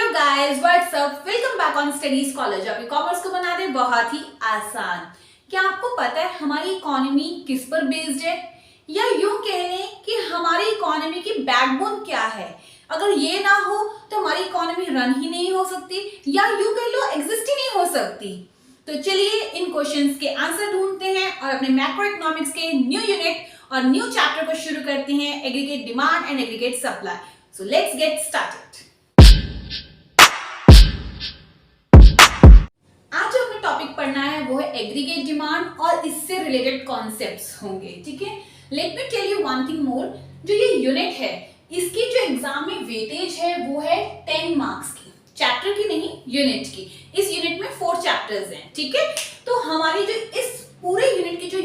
Hello guys, what's up, welcome back on studies college. अब commerce को बना दे बहुत ही आसान। क्या आपको पता है हमारी इकोनॉमी किस पर बेस्ड है, या यूं कह लें कि हमारी इकोनॉमी की बैकबोन क्या है। अगर ये ना हो तो हमारी इकोनॉमी रन ही नहीं हो सकती, या यूं कह लो एग्जिस्ट ही नहीं हो सकती। तो चलिए इन क्वेश्चंस के आंसर ढूंढते हैं और अपने मैक्रो इकोनॉमिक्स के न्यू यूनिट और न्यू चैप्टर को शुरू करते हैं, aggregate demand and aggregate supply. So let's get started. आज जो अपना टॉपिक पढ़ना है वो है एग्रीगेट डिमांड और इससे रिलेटेड कॉन्सेप्ट्स होंगे। ठीक है, let me tell you one thing more. जो ये यूनिट है इसकी जो एग्जाम में वेटेज है वो है 10 मार्क्स की, चैप्टर की नहीं, यूनिट की। इस यूनिट में 4 चैप्टर्स हैं। ठीक है, तो हमारी जो इस पूरे यूनिट की जो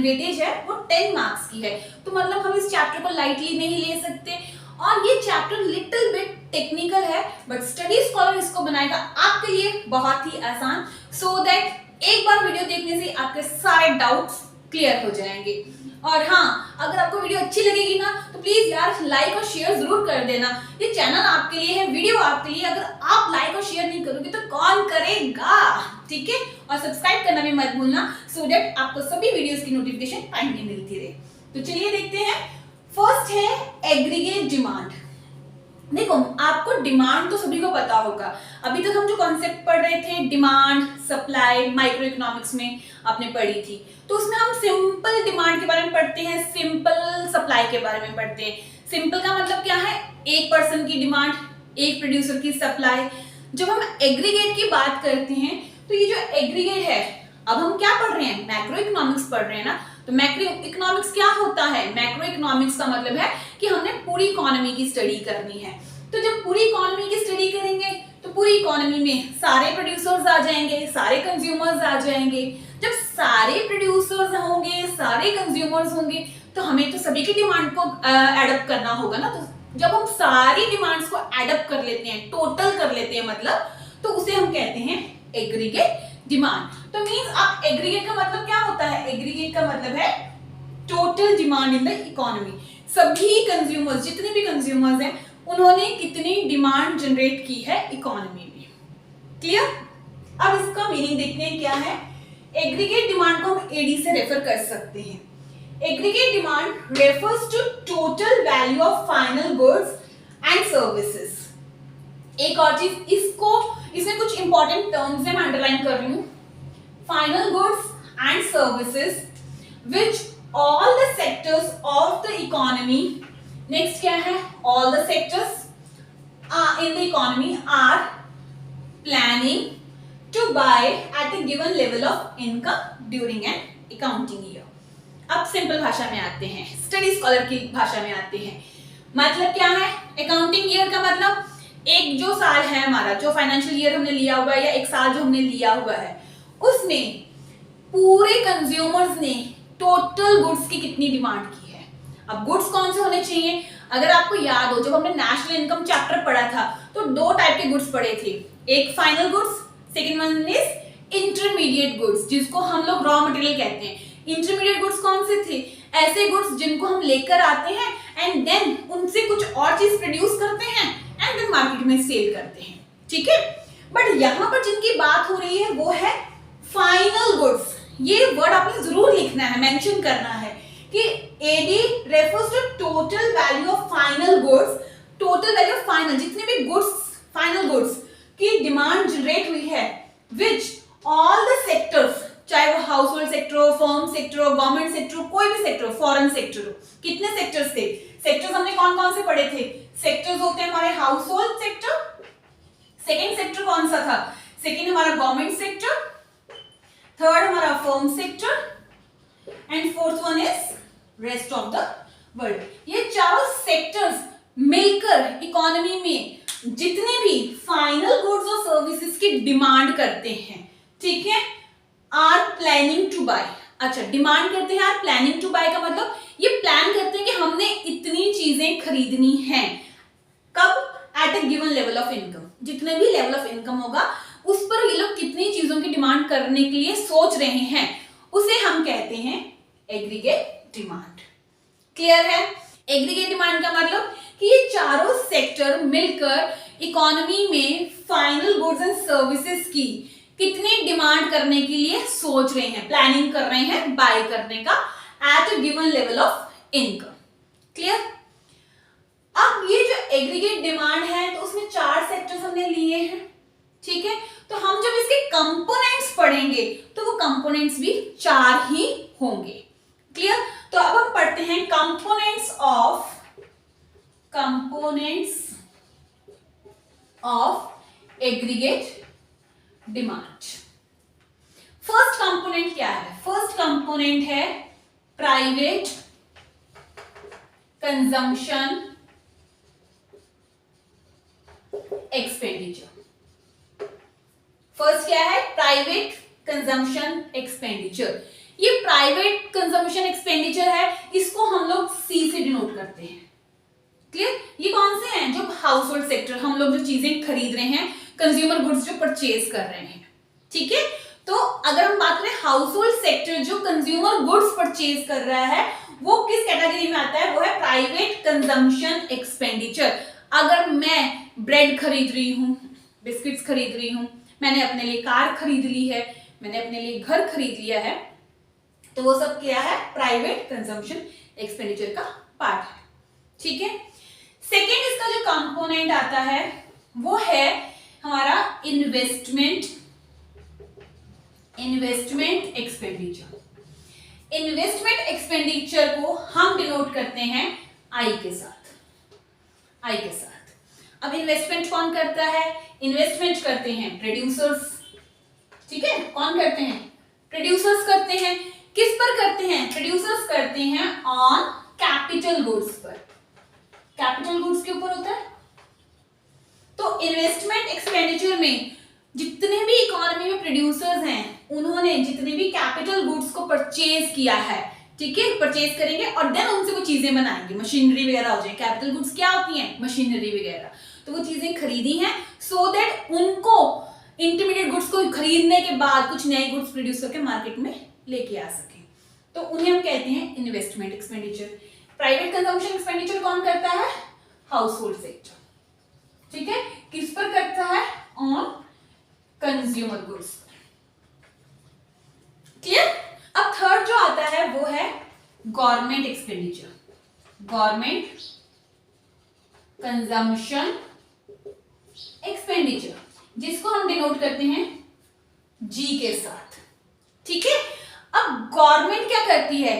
वेटेज है वो 10 मार्क्स की है। तो मतलब हम इस चैप्टर को लाइटली नहीं ले सकते, और ये चैप्टर लिटिल बिट टेक्निकल है, बट स्टडी स्कॉलर इसको बनाएगा आपके लिए बहुत ही आसान, सो दैट एक बार वीडियो देखने से आपके सारे डाउट्स क्लियर हो जाएंगे। और हाँ, अगर आपको वीडियो अच्छी लगेगी ना तो प्लीज यार लाइक और शेयर जरूर कर देना। ये चैनल आपके लिए है, वीडियो आपके लिए। अगर आप लाइक और शेयर नहीं करोगे तो कौन करेगा। ठीक है, और सब्सक्राइब करना भी मत भूलना, सो दैट आपको सभी वीडियोस की नोटिफिकेशन टाइम में मिलती रहे। तो चलिए देखते हैं। फर्स्ट है एग्रीगेट डिमांड। देखो, आपको डिमांड तो सभी को पता होगा। अभी तक हम जो कॉन्सेप्ट पढ़ रहे थे डिमांड सप्लाई माइक्रो इकोनॉमिक्स में आपने पढ़ी थी, तो उसमें हम सिंपल डिमांड के बारे में पढ़ते हैं, सिंपल सप्लाई के बारे में पढ़ते हैं। सिंपल का मतलब क्या है, एक पर्सन की डिमांड, एक प्रोड्यूसर की सप्लाई। जब हम एग्रीगेट की बात करते हैं तो ये जो एग्रीगेट है, अब हम क्या पढ़ रहे हैं, मैक्रो इकोनॉमिक्स पढ़ रहे हैं ना। तो मैक्रो इकोनॉमिक्स क्या होता है, मैक्रो इकोनॉमिक्स का मतलब है कि हमने पूरी इकोनॉमी की स्टडी करनी है। तो जब पूरी इकोनॉमी की स्टडी करेंगे तो पूरी इकोनॉमी में सारे प्रोड्यूसर्स आ जाएंगे, सारे कंज्यूमर्स आ जाएंगे। जब सारे प्रोड्यूसर्स होंगे, सारे कंज्यूमर्स होंगे, तो हमें तो सभी की डिमांड को एडअप करना होगा ना। तो जब हम सारी डिमांड्स को एडअप कर लेते हैं, टोटल कर लेते हैं मतलब, तो उसे हम कहते हैं एग्रीगेट डिमांड। तो मींस आप एग्रीगेट का मतलब क्या होता है, एग्रीगेट का मतलब है total demand in the economy. सभी कंज्यूमर्स, जितने भी कंज्यूमर्स हैं, उन्होंने कितनी डिमांड जनरेट की है इकोनॉमी में। क्लियर? अब इसका मीनिंग देखते हैं क्या है। एग्रीगेट डिमांड को हम एडी से रेफर कर सकते हैं। Aggregate demand refers to total value of final goods and services. एक और चीज, इसमें कुछ इंपॉर्टेंट टर्म्स है, मैं अंडरलाइन कर रही हूं। Final goods and services which all the sectors of the economy. Next क्या है, all the sectors in the economy are planning to buy at a given level of income during an accounting year. अब simple भाषा में आते हैं, study scholar की भाषा में आते हैं। मतलब क्या है अकाउंटिंग ईयर का मतलब, एक जो साल है हमारा, जो फाइनेंशियल ईयर हमने लिया हुआ है, या एक साल जो हमने लिया हुआ है, उसमें पूरे कंज्यूमर्स ने टोटल गुड्स की कितनी डिमांड की है। अब गुड्स कौन से होने चाहिए, अगर आपको याद हो, जब हमने नेशनल इनकम चैप्टर पढ़ा था तो 2 टाइप के गुड्स पढ़े थे, एक final goods, second one is intermediate goods, जिसको हम लोग रॉ मटेरियल कहते हैं। इंटरमीडिएट गुड्स कौन से थे, ऐसे गुड्स जिनको हम लेकर आते हैं एंड देन उनसे कुछ और चीज प्रोड्यूस करते हैं एंड देन मार्केट में सेल करते हैं। ठीक है, बट यहां पर जिनकी बात हो रही है वो है फाइनल गुड्स। ये वर्ड आपने जरूर लिखना है, मेंशन करना है कि AD refers to total value of final goods. Total value of final, जितने भी गुड्स, फाइनल गुड्स की डिमांड जनरेट हुई है, विच ऑल द सेक्टर्स, चाहे वो हाउस होल्ड सेक्टर हो, फर्म सेक्टर हो, गवर्नमेंट सेक्टर हो, कोई भी सेक्टर हो, फॉरेन सेक्टर हो। कितने सेक्टर्स थे, सेक्टर्स हमने कौन कौन से पढ़े थे, सेक्टर्स होते हैं हमारे house hold sector, second sector कौन सा था, सेकेंड हमारा गवर्नमेंट सेक्टर, थर्ड हमारा firm sector and fourth one is rest of the world. ये चारों सेक्टर्स मिलकर इकोनॉमी में जितने भी फाइनल गुड्स और सर्विसेज की डिमांड करते हैं, ठीक है, आर प्लानिंग टू बाय। अच्छा, डिमांड करते हैं, आर प्लानिंग टू बाय का मतलब ये प्लान करते हैं कि हमने इतनी चीजें खरीदनी हैं। कब, eight a given level of income, जितने भी लेवल ऑफ इनकम होगा उस पर ये लोग कितनी चीजों की डिमांड करने के लिए सोच रहे हैं, उसे हम कहते हैं एग्रीगेट डिमांड। क्लियर है? एग्रीगेट डिमांड का मतलब कि ये चारों सेक्टर मिलकर इकोनॉमी में फाइनल गुड्स एंड सर्विसेज की कितनी डिमांड करने के लिए सोच रहे हैं, प्लानिंग कर रहे हैं बाय करने का eight a given level of income. Clear? अब ये जो एग्रीगेट डिमांड है तो उसमें 4 सेक्टर्स हमने लिए हैं, ठीक है। तो हम जब इसके कंपोनेंट्स पढ़ेंगे तो वो कंपोनेंट्स भी 4 ही होंगे। क्लियर? तो अब हम पढ़ते हैं components of aggregate demand. First component क्या है? फर्स्ट कंपोनेंट है प्राइवेट कंजम्पशन एक्सपेंडिचर। फर्स्ट क्या है? Private consumption expenditure. ये प्राइवेट कंजम्पशन एक्सपेंडिचर है, इसको हम लोग सी से डिनोट करते हैं। क्लियर? ये कौन से हैं? जो हाउस होल्ड सेक्टर, हम लोग जो चीजें खरीद रहे हैं, कंज्यूमर गुड्स जो परचेज कर रहे हैं, ठीक है। तो अगर हम बात करें हाउस होल्ड सेक्टर जो कंज्यूमर गुड्स परचेज कर रहा है, वो किस कैटेगरी में आता है? वो है प्राइवेट कंजम्पशन एक्सपेंडिचर। अगर मैं ब्रेड खरीद रही हूं, बिस्किट्स खरीद रही हूं, मैंने अपने लिए कार खरीद ली है, मैंने अपने लिए घर खरीद लिया है, तो वो सब क्या है? प्राइवेट कंजम्पशन एक्सपेंडिचर का पार्ट है, ठीक है। सेकेंड इसका जो कंपोनेंट आता है वो है हमारा इन्वेस्टमेंट एक्सपेंडिचर। इन्वेस्टमेंट एक्सपेंडिचर को हम डिनोट करते हैं आई के साथ। अब इन्वेस्टमेंट कौन करता है? इन्वेस्टमेंट करते हैं प्रोड्यूसर्स, ठीक है। कौन करते हैं? प्रोड्यूसर्स करते हैं। किस पर करते हैं? प्रोड्यूसर्स करते हैं ऑन कैपिटल गुड्स पर। कैपिटल गुड्स के ऊपर होता है। तो इन्वेस्टमेंट एक्सपेंडिचर में जितने भी इकोनॉमी में प्रोड्यूसर्स हैं, उन्होंने जितने भी कैपिटल गुड्स को परचेज किया है, ठीक है, परचेज करेंगे और देन उनसे वो चीजें बनाएंगे, मशीनरी वगैरह हो जाए। कैपिटल गुड्स क्या होती हैं? मशीनरी वगैरह। तो वो चीजें खरीदी हैं सो दैट उनको इंटरमीडिएट गुड्स को खरीदने के बाद कुछ नए गुड्स प्रोड्यूस करके मार्केट में लेके आ सके, तो उन्हें हम कहते हैं investment expenditure. Private consumption expenditure कौन करता है? हाउस होल्ड सेक्टर, ठीक है। किस पर करता है? On consumer goods. क्लियर? अब थर्ड जो आता है वो है government expenditure, government consumption expenditure, जिसको हम डिनोट करते हैं जी के साथ, ठीक है। अब गवर्नमेंट क्या करती है?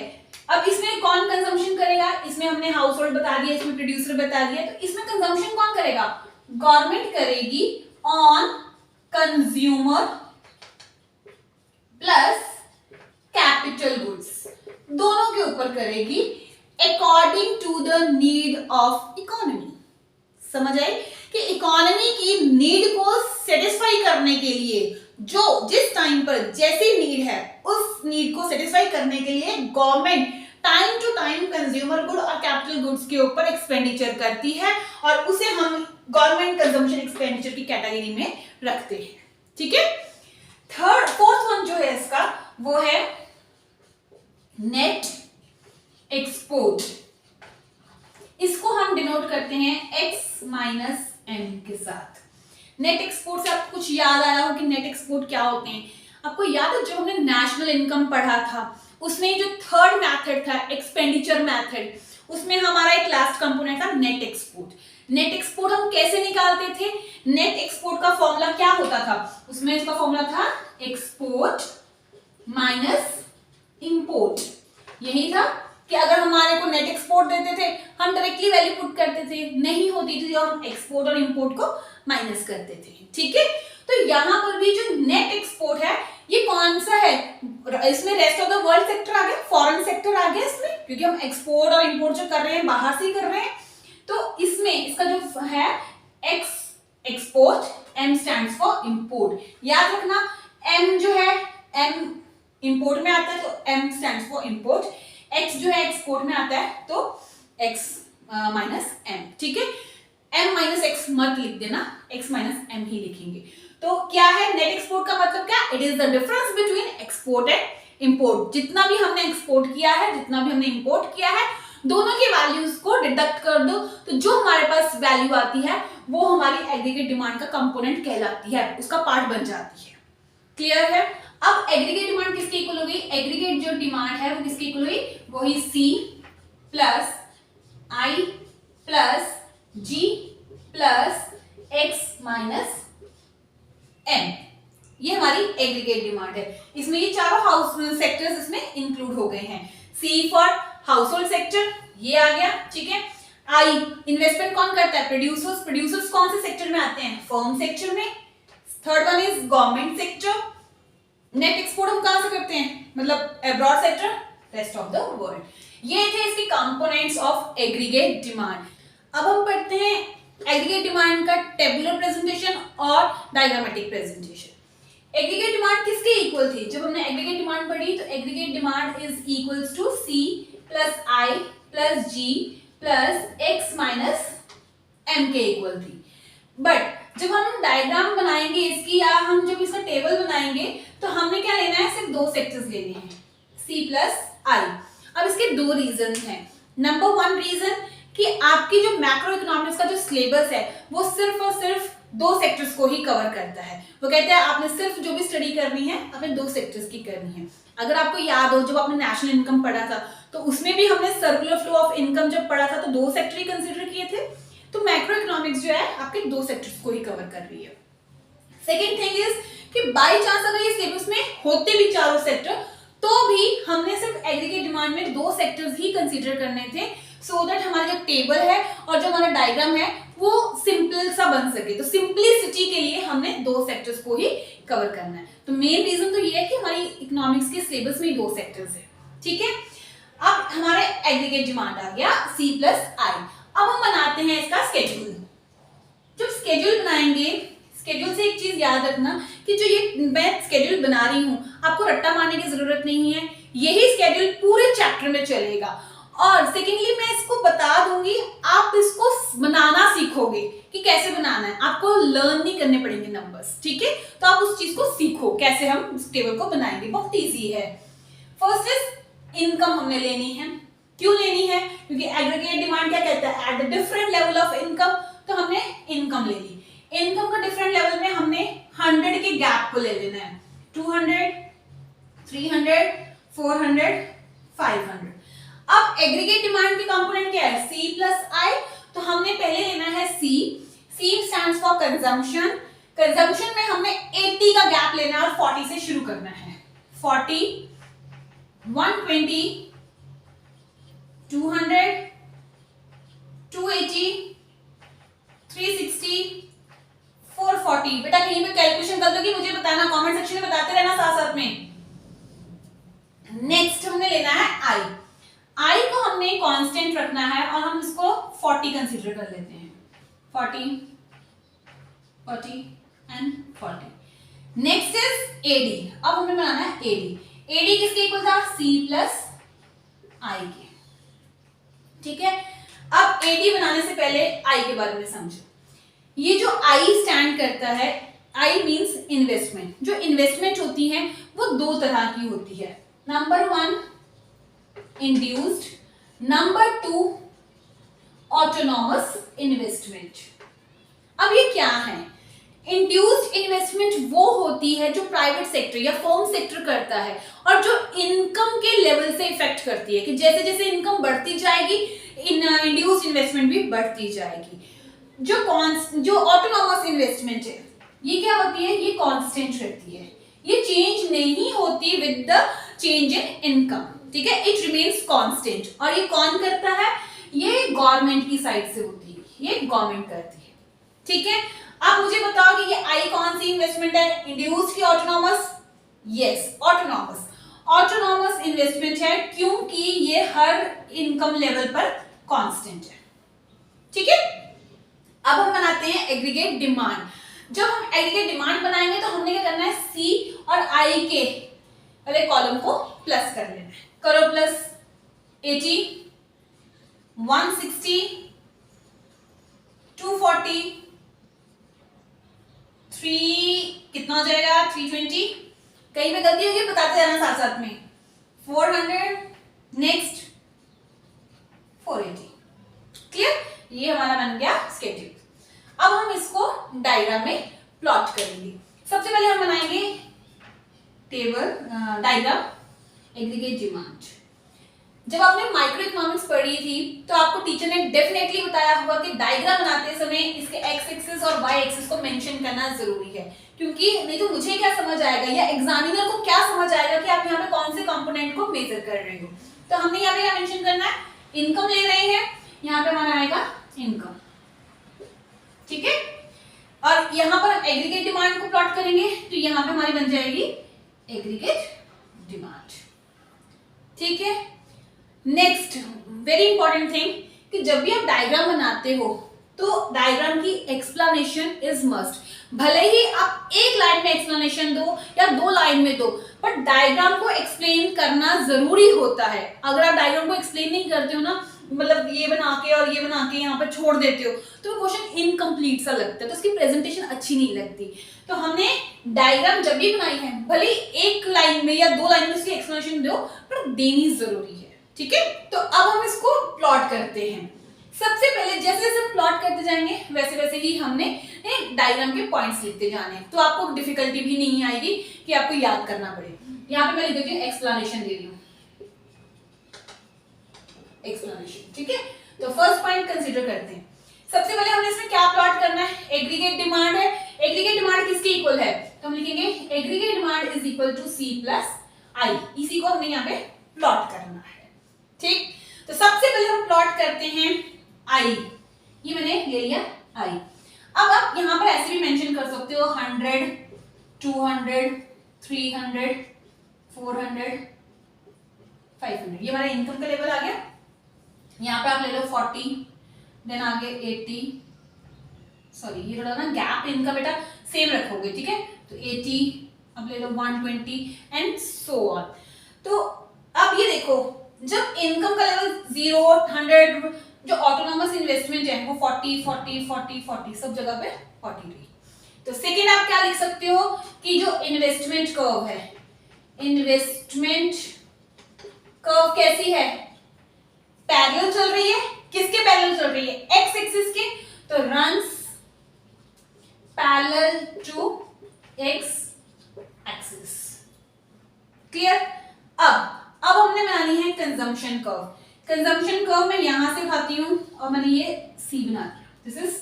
अब इसमें कौन कंजम्पशन करेगा? इसमें हमने हाउस होल्ड बता दिया, इसमें प्रोड्यूसर बता दिया, तो इसमें कंजम्पशन कौन करेगा? गवर्नमेंट करेगी on consumer plus capital goods, दोनों के ऊपर करेगी according to the need of economy. समझ आई कि इकोनॉमी की नीड को सेटिस्फाई करने के लिए जो जिस टाइम पर जैसी नीड है, उस नीड को सेटिस्फाई करने के लिए government time to time consumer good और कैपिटल गुड्स के ऊपर एक्सपेंडिचर करती है और उसे हम गवर्नमेंट कंजम्पशन एक्सपेंडिचर की कैटेगरी में रखते हैं, ठीक है। फोर्थ वन जो है इसका वो है नेट एक्सपोर्ट। इसको हम डिनोट करते हैं x माइनस एम के साथ। नेट एक्सपोर्ट से आपको कुछ याद आया हो कि नेट एक्सपोर्ट क्या होते हैं? आपको याद है जब हमने नेशनल इनकम पढ़ा था, उसमें जो थर्ड मेथड था एक्सपेंडिचर मेथड, उसमें हमारा एक लास्ट कंपोनेंट था नेट एक्सपोर्ट। नेट एक्सपोर्ट हम कैसे निकालते थे? नेट एक्सपोर्ट का फॉर्मूला क्या होता था? उसमें इसका फॉर्मूला था एक्सपोर्ट माइनस इंपोर्ट। यही था कि अगर हमारे को नेट एक्सपोर्ट देते थे, हम डायरेक्टली वैल्यू पुट करते थे, नहीं होती थी तो हम एक्सपोर्ट और इंपोर्ट को माइनस करते थे, ठीक है। तो यहां पर भी जो नेट एक्सपोर्ट है ये कौन सा है? इसमें rest of the world sector आ गया, फॉरेन सेक्टर आ गया इसमें, क्योंकि हम एक्सपोर्ट और इंपोर्ट जो कर रहे हैं बाहर से ही कर रहे हैं। तो इसमें इसका जो है X export, M stands for import. याद रखना एम जो है एम इंपोर्ट में आता है तो M stands for import, X जो है एक्सपोर्ट में आता है तो एक्स माइनस एम, ठीक है। एम माइनस एक्स मत लिख देना, एक्स माइनस एम ही लिखेंगे। तो क्या है नेट एक्सपोर्ट का मतलब? क्या? It is the difference between export and import. जितना भी हमने एक्सपोर्ट किया है, जितना भी हमने इंपोर्ट किया है, दोनों की वैल्यूज को डिडक्ट कर दो तो जो हमारे पास वैल्यू आती है वो हमारी एग्रीगेट डिमांड का कंपोनेंट कहलाती है, उसका पार्ट बन जाती है। क्लियर है? अब एग्रीगेट डिमांड किसके इक्वल हो गई? एग्रीगेट जो डिमांड है वो किसके इक्वल हुई? वही C plus I plus G plus X minus M, ये हमारी एग्रीगेट डिमांड है। इसमें ये चारों हाउस सेक्टर्स इसमें इंक्लूड हो गए हैं। C for house hold sector, ये आ गया, ठीक है। I इन्वेस्टमेंट कौन करता है? प्रोड्यूसर्स। प्रोड्यूसर्स कौन से सेक्टर में आते हैं? फर्म सेक्टर में। Third one is government sector. Net export हम कहां से करते हैं? मतलब abroad sector, rest of the world. ये थे इसके कंपोनेंट्स ऑफ एग्रीगेट डिमांड। अब हम पढ़ते हैं एग्रीगेट डिमांड का टेबुलर प्रेजेंटेशन और डायग्रामेटिक प्रेजेंटेशन। एग्रीगेट डिमांड किसके इक्वल थी? जब हमने एग्रीगेट डिमांड पढ़ी तो aggregate demand is equals to C plus I plus G plus X minus M के इक्वल थी। बट जब हम डायग्राम बनाएंगे इसकी, या हम जब इसका टेबल बनाएंगे, तो हमने क्या लेना है? सिर्फ दो सेक्टर्स लेने हैं, C प्लस I। अब इसके दो रीजन हैं। नंबर वन रीजन कि आपकी जो मैक्रो इकोनॉमिक्स का जो सिलेबस है वो सिर्फ और सिर्फ दो सेक्टर्स को ही कवर करता है। वो कहते हैं आपने सिर्फ जो भी स्टडी करनी है आपने दो सेक्टर्स की करनी है। अगर आपको याद हो, जब आपने नेशनल इनकम पढ़ा था तो उसमें भी हमने सर्कुलर फ्लो ऑफ इनकम जब पढ़ा था तो दो सेक्टर ही कंसिडर किए थे। तो मैक्रो इकोनॉमिक्स जो है आपके दो सेक्टर्स को ही कवर कर रही है। सेकेंड थिंग इज कि बाई चांस अगर ये सिलेबस में होते भी चारों सेक्टर, तो भी हमने सिर्फ एग्रीगेट डिमांड में दो सेक्टर्स ही कंसीडर करने थे, सो दैट हमारा जो टेबल है और जो हमारा डायग्राम है वो सिंपल सा बन सके। तो सिंपलिसिटी के लिए हमने दो सेक्टर्स को ही कवर करना है। तो मेन रीजन तो ये है कि हमारी इकोनॉमिक्स के सिलेबस में दो सेक्टर्स है, ठीक है। अब हमारे एग्रीगेट डिमांड आ गया C प्लस I। अब हम बनाते हैं इसका स्केड्यूल। जब स्केड्यूल बनाएंगे, स्केड्यूल से एक चीज याद रखना कि जो ये मैं स्केड्यूल बना रही हूँ, आपको रट्टा मारने की जरूरत नहीं है। यही स्केड्यूल पूरे चैप्टर में चलेगा। और सेकेंडली मैं इसको बता दूंगी, आप इसको बनाना सीखोगे कि कैसे बनाना है। आपको लर्न नहीं करने पड़ेंगे नंबर्स, ठीक है। तो आप उस चीज को सीखो कैसे हम इस टेबल को बनाएंगे, बहुत इजी है। फर्स्ट इज इनकम हमने लेनी है। क्यों लेनी है? क्योंकि एग्रीगेट डिमांड क्या कहता है? At the different level of income. तो हमने इनकम ले ली। इनकम का डिफरेंट लेवल में हमने 100 के गैप को ले लेना है। 200, 300, 400, 500। अब एग्रीगेट डिमांड की कंपोनेंट क्या है? C plus I। तो हमने पहले लेना है C। C stands for consumption. Consumption में हमने 80 का गैप लेना है और 40 से शुरू करना है। 40, 120, 200, 280, 360, 440। बेटा कहीं पे कैलकुलेशन कर दोगी मुझे बताना, कमेंट सेक्शन में बताते रहना साथ साथ में। नेक्स्ट हमने लेना है I। I को हमने कांस्टेंट रखना है और हम इसको 40 कंसीडर कर लेते हैं। 40, 40 एंड 40। Next is AD। अब हमें बनाना है AD। AD किसके इक्वल था? C प्लस I के, ठीक है। अब AD बनाने से पहले I के बारे में समझो। ये जो I स्टैंड करता है, I मींस इन्वेस्टमेंट। जो इन्वेस्टमेंट होती है वो दो तरह की होती है। Number one induced, number two autonomous investment. अब ये क्या है? इंड्यूस्ड इन्वेस्टमेंट वो होती है जो प्राइवेट सेक्टर या फर्म सेक्टर करता है और जो इनकम के लेवल से इफेक्ट करती है कि जैसे जैसे इनकम बढ़ती जाएगी इंड्यूस्ड इन्वेस्टमेंट भी बढ़ती जाएगी। जो ऑटोनॉमस इन्वेस्टमेंट है ये क्या होती है? ये कांस्टेंट रहती है, ये चेंज नहीं होती with the change in income, ठीक है। It remains constant. और ये कौन करता है? ये गवर्नमेंट की साइड से होती है, ये गवर्नमेंट करती है, ठीक है। अब मुझे बताओ कि ये I कौन सी इन्वेस्टमेंट है? इंड्यूस्ड की autonomous? Yes, autonomous. Autonomous investment है क्योंकि ये हर इनकम लेवल पर कांस्टेंट है, ठीक है। अब हम बनाते हैं एग्रीगेट डिमांड। जब हम एग्रीगेट डिमांड बनाएंगे तो हमने क्या करना है? C और I के पहले कॉलम को प्लस कर लेना है। करो प्लस। 80, 160, 240, 3 कितना हो जाएगा? 320। कहीं पे गलती होगी बताते रहना साथ साथ में। 400, नेक्स्ट 480। क्लियर? ये हमारा बन गया स्केड्यूल। अब हम इसको डायग्राम में प्लॉट करेंगे। सबसे पहले हम बनाएंगे टेबल डायग्राम एग्रीगेट डिमांड। जब आपने माइक्रो इकोनॉमिक्स पढ़ी थी तो आपको टीचर ने डेफिनेटली बताया होगा कि डायग्राम बनाते समय इसके एक्स एक्सिस और वाई एक्सिस को मेंशन करना जरूरी है, क्योंकि नहीं तो मुझे क्या समझ आएगा या एग्जामिनर को क्या समझ आएगा कि आप यहाँ पे कौन से कंपोनेंट को मेजर कर रहे हो। तो हमने यहाँ पे क्या मेंशन करना है, इनकम ले रहे हैं, यहाँ पे हमारा आएगा इनकम, ठीक है। और यहाँ पर एग्रीगेट डिमांड को प्लॉट करेंगे तो यहाँ पे हमारी बन जाएगी एग्रीगेट डिमांड, ठीक है। नेक्स्ट वेरी इंपॉर्टेंट थिंग कि जब भी आप डायग्राम बनाते हो तो डायग्राम की एक्सप्लेनेशन इज मस्ट। भले ही आप एक लाइन में एक्सप्लेनेशन दो या 2 लाइन में दो, बट डायग्राम को एक्सप्लेन करना जरूरी होता है। अगर आप डायग्राम को एक्सप्लेन नहीं करते हो ना, मतलब ये बना के और ये बना के यहाँ पर छोड़ देते हो, तो क्वेश्चन इनकम्प्लीट सा लगता है, तो उसकी प्रेजेंटेशन अच्छी नहीं लगती। तो हमने डायग्राम जब भी बनाई है, भले एक लाइन में या 2 लाइन में उसकी एक्सप्लेनेशन दो, पर देनी जरूरी है, ठीक है। तो अब हम इसको प्लॉट करते हैं। सबसे पहले जैसे जैसे प्लॉट करते जाएंगे वैसे वैसे ही हमने डायग्राम के पॉइंट्स लिखते जाने हैं, तो आपको डिफिकल्टी भी नहीं आएगी कि आपको याद करना पड़े। यहाँ पे मैं लिख देती हूँ एक्सप्लेनेशन दे रही हूँ, एक्सप्लेनेशन, ठीक है। तो फर्स्ट पॉइंट कंसीडर करते हैं। सबसे पहले हमने इसमें क्या प्लॉट करना है, एग्रीगेट डिमांड है। एग्रीगेट डिमांड किसके इक्वल है, तो हम लिखेंगे aggregate demand is equal to C plus I. इसी को हमने यहाँ पे प्लॉट करना है, ठीक। तो सबसे पहले हम प्लॉट करते हैं आई, ये मैंने ले लिया आई। अब आप यहां पर ऐसे भी मेंशन कर सकते हो 100, 200, 300, 400, 500, ये हमारा इनकम का लेवल आ गया। यहां पे आप ले लो 40, देन आगे 80, सॉरी ये थोड़ा ना गैप इनका बेटा सेम रखोगे, ठीक है। तो 80, अब ले लो 120 एंड सो ऑन। तो अब ये देखो, जब इनकम का लेवल 0, 100, जो ऑटोनॉमस इन्वेस्टमेंट है वो 40, 40, 40, 40 सब जगह पे 40 रही। तो सेकेंड आप क्या लिख सकते हो कि जो इन्वेस्टमेंट कर्व है, इन्वेस्टमेंट कर्व कैसी है, पैरेलल चल रही है। किसके पैरेलल चल रही है, एक्स एक्सिस के, तो runs parallel to X axis, clear. अब हमने बनानी है कंजम्पशन कर्व। कंजम्पशन कर्व मैं यहां से उठाती हूं और मैंने ये सी बना दिया, दिस इज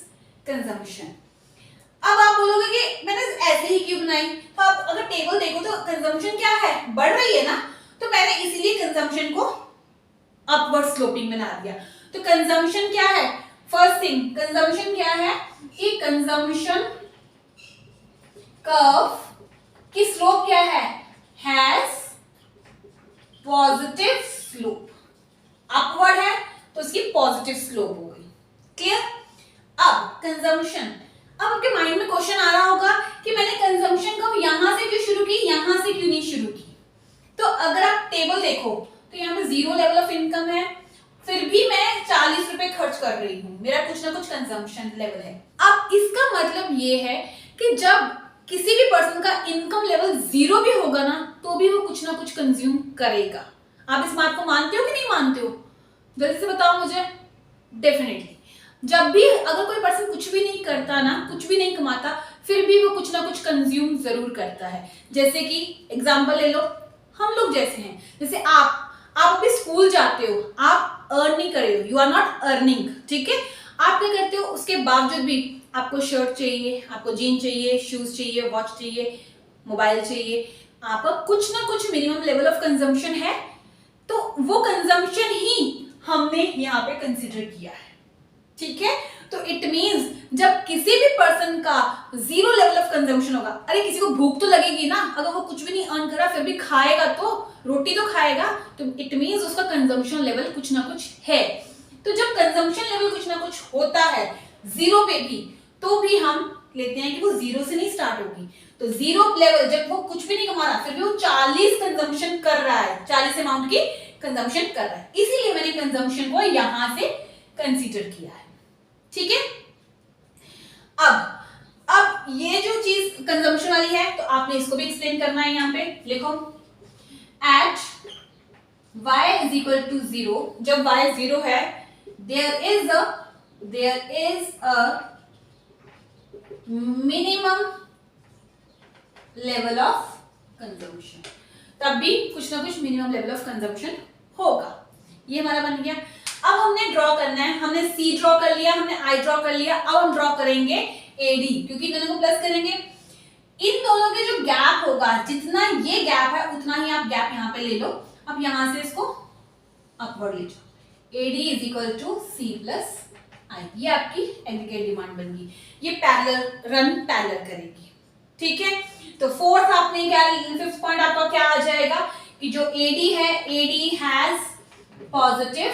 कंजम्पशन। अब आप बोलोगे कि मैंने ऐसे ही क्यों बनाई, तो आप अगर टेबल देखो तो कंजम्पशन क्या है, बढ़ रही है ना, तो मैंने इसीलिए कंजम्पशन को अपवर्ड स्लोपिंग बना दिया। तो कंजम्पशन क्या है, फर्स्ट थिंग कंजम्पशन क्या है कि कंजम्पशन कर्व की स्लोप क्या है, हैज पॉजिटिव स्लोप, अपवर्ड है तो उसकी पॉजिटिव स्लोप हो गई, क्लियर। अब कंजम्पशन, अब आपके माइंड में क्वेश्चन आ रहा होगा कि मैंने कंजम्पशन कर्व यहां से क्यों शुरू की, यहां से क्यों नहीं शुरू की। तो अगर आप टेबल देखो तो यहाँ पे 0 लेवल ऑफ इनकम है, फिर भी मैं 40 रुपए खर्च कर रही हूँ, मेरा कुछ ना कुछ कंजम्पशन लेवल है। अब इसका मतलब ये है कि जब किसी भी पर्सन का इनकम लेवल 0 भी होगा ना, तो भी वो कुछ ना कुछ कंज्यूम करेगा। आप इस बात को मानते हो कि नहीं मानते हो, जल्दी से बताओ मुझे। डेफिनेटली जब भी अगर कोई पर्सन कुछ भी नहीं करता ना, कुछ भी नहीं कमाता, फिर भी वो कुछ ना कुछ कंज्यूम जरूर करता है। जैसे कि एग्जांपल ले लो, हम लोग जैसे हैं, जैसे आप अभी स्कूल जाते हो, आप अर्न नहीं कर रहे हो, यू आर नॉट अर्निंग, ठीक है। आप क्या करते हो, उसके बावजूद भी आपको शर्ट चाहिए, आपको जीन चाहिए, शूज चाहिए, वॉच चाहिए, मोबाइल चाहिए, आपका कुछ ना कुछ मिनिमम लेवल ऑफ कंजम्पशन है। तो वो कंजम्पशन ही हमने यहाँ पे कंसिडर किया है, ठीक है। तो इट मींस जब किसी भी पर्सन का 0 लेवल ऑफ कंजम्पशन होगा, अरे किसी को भूख तो लगेगी ना, अगर वो कुछ भी नहीं अर्न करा फिर भी खाएगा, तो रोटी तो खाएगा, तो इट मींस उसका कंजम्पशन लेवल कुछ ना कुछ है। तो जब कंजम्पशन लेवल कुछ ना कुछ होता है 0 पे भी, तो भी हम लेते हैं कि वो 0 से नहीं स्टार्ट होगी। तो 0 लेवल जब वो कुछ भी नहीं कमा रहा, फिर भी वो 40 कंजम्पशन कर रहा है, 40 अमाउंट की कंजम्पशन कर रहा है, इसीलिए मैंने कंजम्पशन को यहां से कंसीडर किया है, ठीक है। अब ये जो चीज कंजम्पशन वाली है, तो आपने इसको भी एक्सप्लेन करना है। यहां पे लिखो at y is equal to 0, जब y 0 है, there is a minimum level of consumption, तब भी कुछ ना कुछ मिनिमम लेवल ऑफ कंजम्पशन होगा। ये हमारा बन गया। अब हमने ड्रॉ करना है, हमने सी ड्रॉ कर लिया, हमने आई ड्रॉ कर लिया, अब हम ड्रॉ करेंगे एडी, क्योंकि दोनों को प्लस करेंगे। इन दोनों के जो गैप होगा, जितना ये गैप है उतना ही आप गैप यहाँ पे ले लो। अब यहां से इसको अपवर्ड ले जाओ। AD is equal to C plus I, ये आपकी एग्रीगेट डिमांड बन गई। ये पैरेलल रन पैरेलल करेगी, ठीक है। तो फोर्थ आपने क्या, फिफ्थ पॉइंट आपका क्या आ जाएगा कि जो एडी है, AD has positive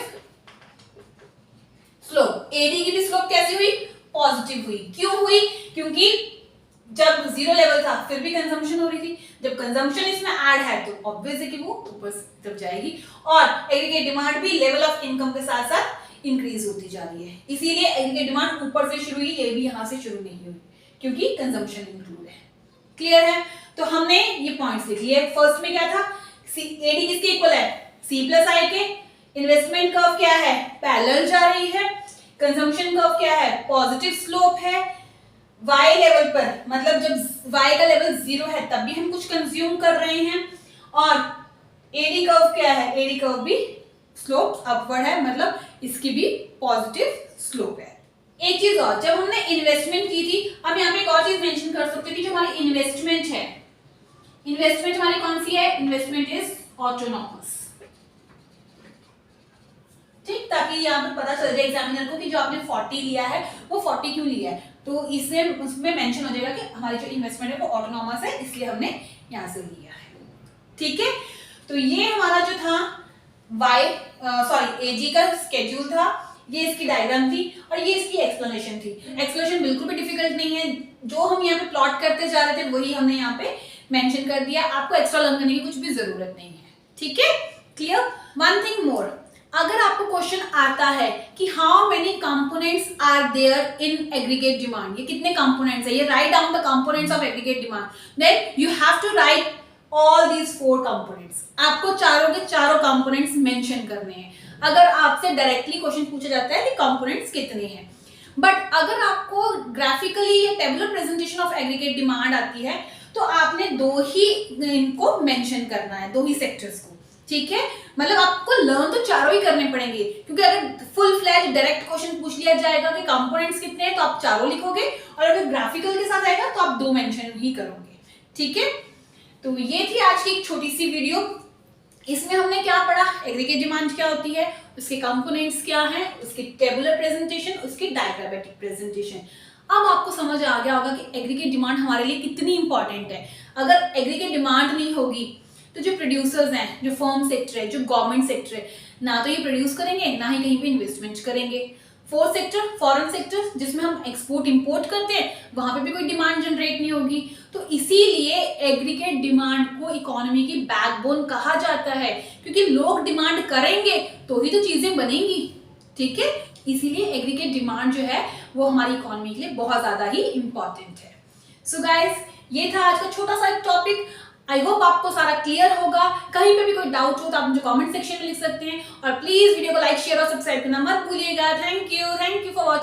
slope. AD की भी स्लोप कैसी हुई, पॉजिटिव हुई। क्यों हुई, क्योंकि जब जीरो लेवल था फिर भी कंजम्पशन हो रही थी, जब कंजम्पशन इसमें ऐड है तो ऑब्वियस है कि वो ऊपर तक जाएगी, और एग्रीगेट डिमांड भी लेवल ऑफ इनकम के साथ साथ इंक्रीज होती जा रही है। इसीलिए एग्रीगेट डिमांड ऊपर से शुरू हुई, ये भी यहां से शुरू नहीं हुई, क्योंकि कंजम्पशन इंक्लूड है। क्लियर है। तो हमने ये पॉइंट्स लिख लिए। फर्स्ट में क्या था, एडी किसके इक्वल है, सी प्लस आई के। इन्वेस्टमेंट कर्व क्या है, पैरेलल जा रही है। कंजम्पशन कर्व क्या है, पॉजिटिव स्लोप है। वाई लेवल पर, मतलब जब वाई का लेवल जीरो है तब भी हम कुछ कंज्यूम कर रहे हैं। और एडी कर्व क्या है, एडी कर्व भी स्लोप अपवर्ड है, मतलब इसकी भी पॉजिटिव स्लोप है। एक चीज और, जब हमने इन्वेस्टमेंट की थी, अब यहाँ पे एक और चीज मेंशन कर सकते हैं कि जो हमारी इन्वेस्टमेंट है, इन्वेस्टमेंट हमारी कौन सी है, इन्वेस्टमेंट इज ऑटोनॉमस, ठीक, ताकि यहाँ पे पता चल जाए एग्जामिनर को कि जो आपने 40 लिया है वो 40 क्यों लिया है। तो इससे उसमें मेंशन हो जाएगा कि हमारी जो इन्वेस्टमेंट है वो ऑटोनॉमस है, इसलिए हमने यहाँ से लिया है, ठीक है। तो ये हमारा जो था एजी का स्केड्यूल था, ये इसकी डायग्राम थी और ये इसकी एक्सप्लेनेशन थी। एक्सप्लेनेशन बिल्कुल भी डिफिकल्ट नहीं है, जो हम यहाँ पे प्लॉट करते जा रहे थे वही हमने यहाँ पे मेंशन कर दिया। आपको एक्स्ट्रा लर्न करने की कुछ भी जरूरत नहीं है, ठीक है, क्लियर। वन थिंग मोर, अगर आपको क्वेश्चन आता है कि how many components are there in aggregate demand, ये कितने कंपोनेंट्स है, ये write down the components of aggregate demand, then you have to write all these 4 components. आपको चारों के चारों कंपोनेंट्स मेंशन करने हैं। अगर आपसे डायरेक्टली क्वेश्चन पूछा जाता है कि कंपोनेंट्स कितने हैं, बट अगर आपको ग्राफिकली या tabular presentation of aggregate demand आती है तो आपने 2 ही इनको मेंशन करना है, 2 ही सेक्टर्स को, ठीक है। मतलब आपको लर्न तो चारों ही करने पड़ेंगे, क्योंकि अगर फुल फ्लैज डायरेक्ट क्वेश्चन पूछ लिया जाएगा कि कंपोनेंट्स कितने हैं तो आप चारों लिखोगे, और अगर ग्राफिकल के साथ आएगा तो आप 2 मेंशन ही करोगे, ठीक है। तो ये थी आज की एक छोटी सी वीडियो। इसमें हमने क्या पढ़ा, एग्रीगेट डिमांड क्या होती है, उसके कंपोनेंट्स क्या हैं, उसकी टेबुलर प्रेजेंटेशन, उसकी डायग्रामेटिक प्रेजेंटेशन। अब आपको समझ आ गया होगा कि एग्रीगेट डिमांड हमारे लिए कितनी इंपॉर्टेंट है। अगर एग्रीगेट डिमांड नहीं होगी तो जो प्रोड्यूसर्स हैं, जो फर्म सेक्टर है, जो गवर्नमेंट सेक्टर है, ना तो ये प्रोड्यूस करेंगे ना ही कहीं पे इन्वेस्टमेंट करेंगे। फोर्थ सेक्टर, फॉरेन सेक्टर, जिसमें हम एक्सपोर्ट इंपोर्ट करते हैं, वहां पे भी कोई डिमांड जनरेट नहीं होगी। तो इसीलिए एग्रीगेट डिमांड को इकोनॉमी की बैकबोन कहा जाता है, क्योंकि लोग डिमांड करेंगे तो ही तो चीजें बनेंगी, ठीक है। इसीलिए एग्रीगेट डिमांड जो है वो हमारी इकोनॉमी के लिए बहुत ज्यादा ही इंपॉर्टेंट है। सो गाइस, ये था आज का छोटा सा टॉपिक। आई होप आपको सारा क्लियर होगा। कहीं पे भी कोई डाउट हो तो आप मुझे कमेंट सेक्शन में लिख सकते हैं, और प्लीज वीडियो को लाइक, शेयर और सब्सक्राइब करना मत भूलिएगा। Thank you for watching.